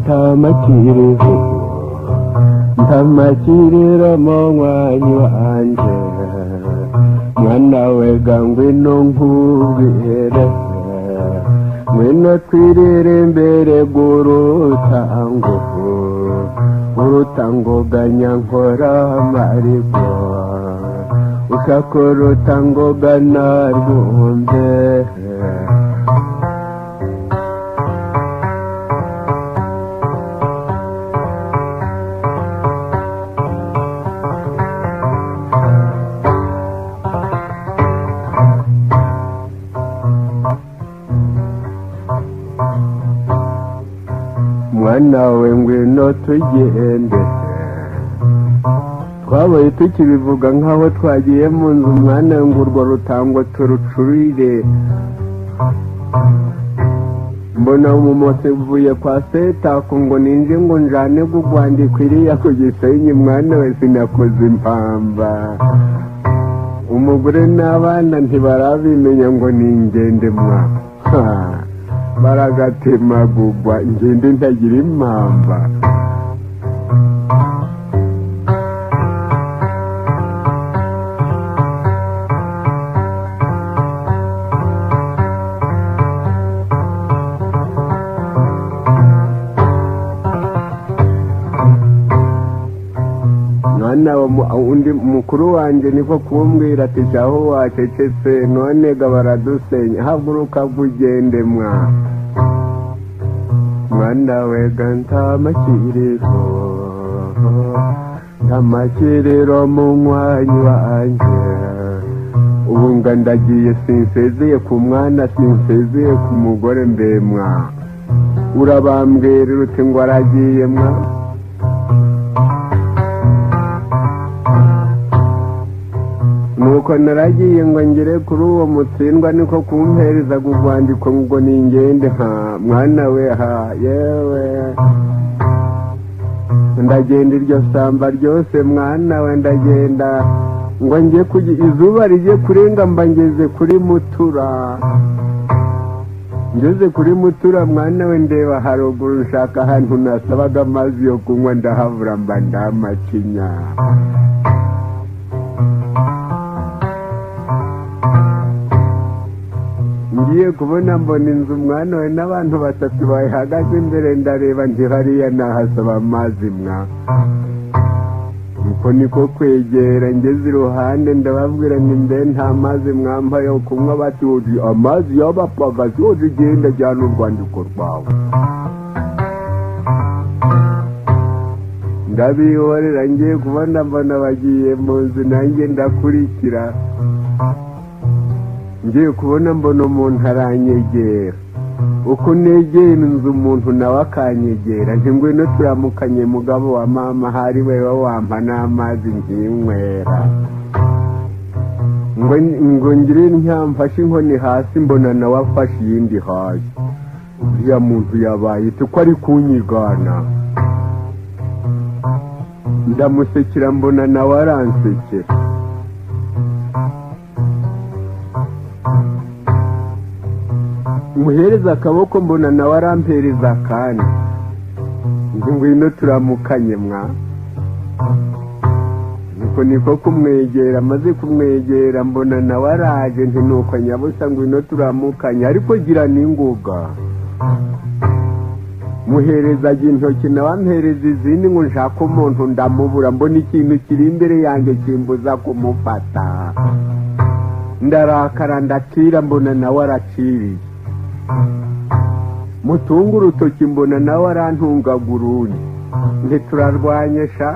ntamakiriho ntamakiriro mwanyi wanje mwana wega ngwino nkubwire ngwino twirire imbere gurutango urutango ganyankora marigo ukakora urutango ganarwumve mwana we ngwino tugende twabaye tukibivuga nkaho twagiye mu nzu mwana we ngurwo rutango turucurire mbona umumotsi uvuye kwa Setako ngo ninje ngo njane gugwandika iriya ku Gisenyi mwana we sinakoze impamba umugore n'abana ntibarabimenya ngo ningende mwa baragatemagugwa ngende ntagira impamba mwana undi mukuru wanje niko kumbwira ati jaho wacecetse none ga baradusenya haguruka kugende mwana wega ntamakiriro mu mwanyi wanje ubu nga ndagiye sinsezeye ku mwana sinsezeye ku mugore mbemwa urabambwira uti ngo aragiye nuko naragiye ngo ngere kuri uwo mutsindwa niko kumpereza gugwandiko ngo ningende mwana we yewe ndagenda iryo samba ryose mwana we ndagenda ngo nge izuba rijye kurenga mba ngeze kuri Mutura ngeze kuri Mutura mwana we ndeba haruguru nshaka ahantu nasabaga amazi yo kunywa ndahavura mba ndamacinya ngiye kubona mbona inzu mwana we n'abantu batatu bayihagaze imbere ndareba hariya nahasaba amazi nuko niko kwegera ngeze iruhande ndababwira mbe nta mazi mwampa yo kunywa bati amazi y'abapagasi genda jyana urwandiko rwawe ndabihorera ngiye kubona mbona bagiye mu nzu nanjye ndakurikira ngiye kubona mbona umuntu aranyegera uko negera inzu umuntu nawe akanyegera ngwino turamukanye mugabo wa mama hari wewe wampa n'amazi nkinywera ngo ngire ntyamfashe inkoni hasi mbona nawe afashe iyindi hasi uriya muntu yabaye ko ari kunyigana ndamusekera mbona nawe aransekera muhereza akaboko mbona nawe arampereza akandi ngwino turamukanye nuko niko kumwegera maze kumwegera mbona nawe araje nuko nyabusa ngwino turamukanye ariko gira n'ingoga muherezaga intoki nawe ampereza izindi ngo nshaka umuntu ndamubura mbona ikintu kiri imbere yanjye kimbuza kumufata ndarakara ndacira mbona nawe araciriye mutunga urutoki mbona nawe arantungagura urundi ntiturarwanye sha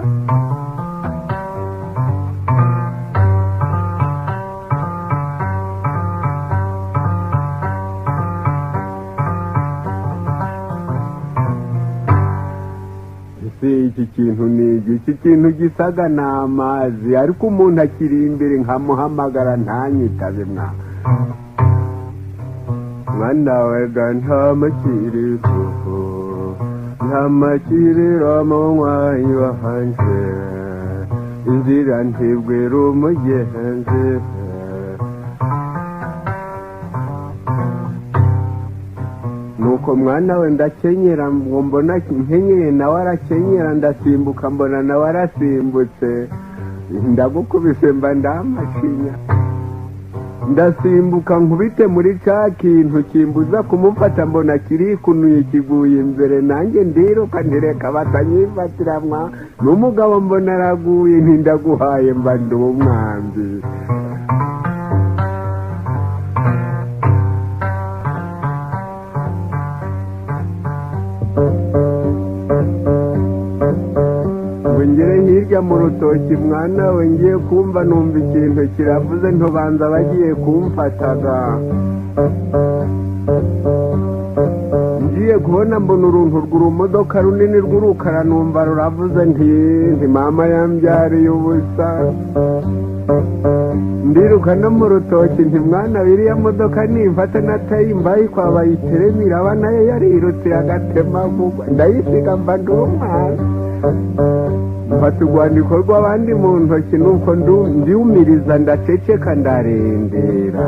iki kintu gisaga n'amazi ariko umuntu akiri imbere nkamuhamagara ntanyitabe mwana wega ntamakiriro mu mwanyi wanje inzira ntibwira umugenzi nuko mwana we ndakenyera ngo mbona nkenyeye nawe arakenyera ndasimbuka mbona nawe arasimbutse ndagukubise mba ndamashinya ndasimbuka nkubite muri ca kintu kimbuza kumufata mbona kirikunuye kiguye imbere nanjye ndiruka ntireka batanyifatiramwa n'umugabo mbona araguye ntindaguhaye mba ndi umwambi ngere hirya mu rutoki mwana we ngiye kumva numva ikintu kiravuze ntubanza bagiye kumfataga ngiye kubona mbona uruntu rw'urumodoka runini rw'urukara numva ruravuze nti mama yambyariye ubusa ndiruka no mu rutoki nti mwana biriya modoka nimfata natayimbaye kwa bayiteremira aba nayo yarirutse agatemagurwa ndayisiga mba ndi umwana mfata urwandiko rw'abandi mu ntoki nuko ndiwumiriza ndaceceka ndarendera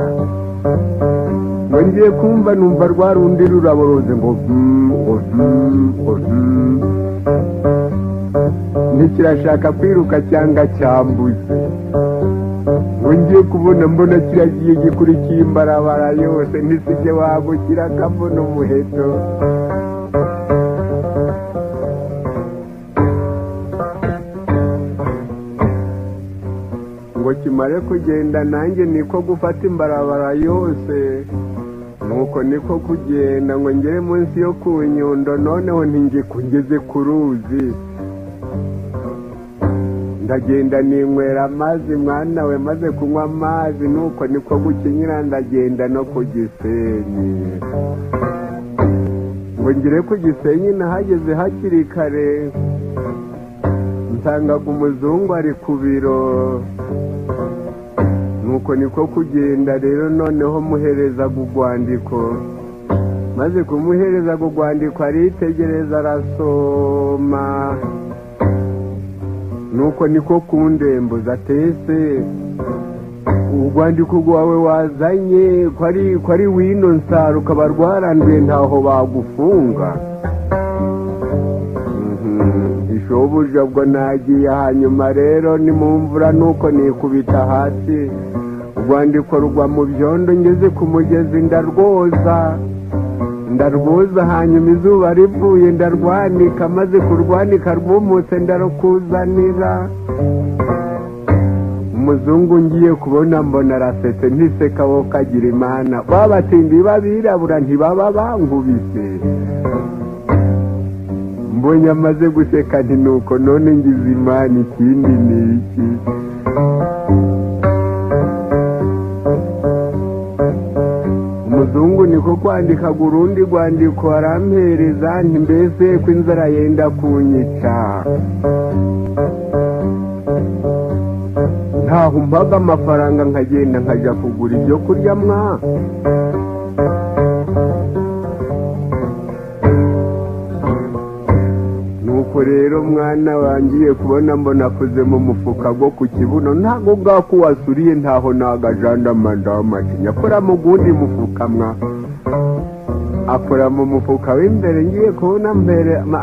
ngo ngiye kumva numva rwa rundi ruraboruze ngo ntikirashaka kwiruka cyangwa cyambuze ngo ngiye kubona mbona kiragiye gikurikiye imbarabara yose ntisijye wagukira akabona umuheto ngo kimare kugenda nanjye niko gufata imbarabara yose nuko niko kugenda ngo ngere munsi yo ku Nyundo noneho ntingikugeze ku ruzi ndagenda ninywera amazi mwana we maze kunywa amazi nuko niko gukinyira ndagenda no ku Gisenyi ngo ngere ku Gisenyi nahageze hakiri kare nsangaga umuzungu ari ku biro nuko niko kugenda rero noneho muhereza urwandiko maze kumuhereza urwandiko aritegereza arasoma nuko niko kundembuza atese urwandiko rwawe wazanye ko ari wino nsaro ukaba rwaranduye ntaho bagufunga ishobuja bwo nagiye hanyuma rero ni mu mvura nuko nikubita hasi urwandiko rugwa mu byondo ngeze ku mugezi ndarwoza hanyuma izuba rivuye ndarwanika maze kurwanika rwumutse ndarukuzanira umuzungu ngiye kubona mbona arasetse ntiseka wo kagira imana babatindi babirabura ntibaba bankubise mbonye amaze guseka nti nuko none ngize imana ikindi ni iki umuzungu niko kwandikaga urundi rwandiko arampereza nti mbese ko inzara yenda kunyica ntaho mbaga amafaranga nkagenda nkajya kugura ibyo kurya mwa nuko rero mwana wangiye kubona mbona kuze mu mufuka go ku kibuno ntago bwako wasuriye ntaho nagajanda mandamatinya akora mu gundi mufuka mwa akora mu mufuka w'imbere ngiye kubona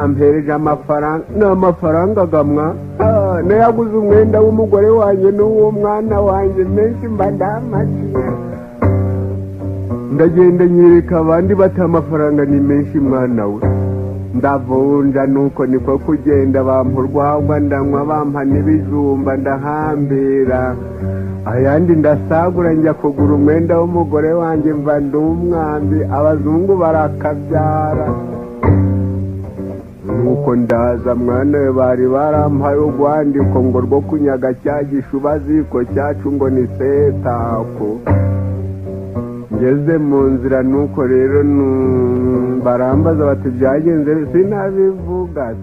ampereje amafaranga n'amafaranga gamwa nayaguze umwenda w'umugore wanjye n'uwo mwana wanjye menshi mbandamatinya ndagenda nyereka abandi bati amafaranga ni menshi mwana we ndavunja nuko niko kugenda bampa urwagwa ndanywa bampa n'ibijumba ndahambira ayandi ndasagura njya kugura umwenda w'umugore wanjye mva ndi umwambi abazungu barakabyara nuko ndaza mwana we bari barampaye urwandiko ngo rwo kunyaga cya gishubaziko cyacu ngo ni setako ngeze mu nzira nuko rero barambaza bati byagenze sinabivuga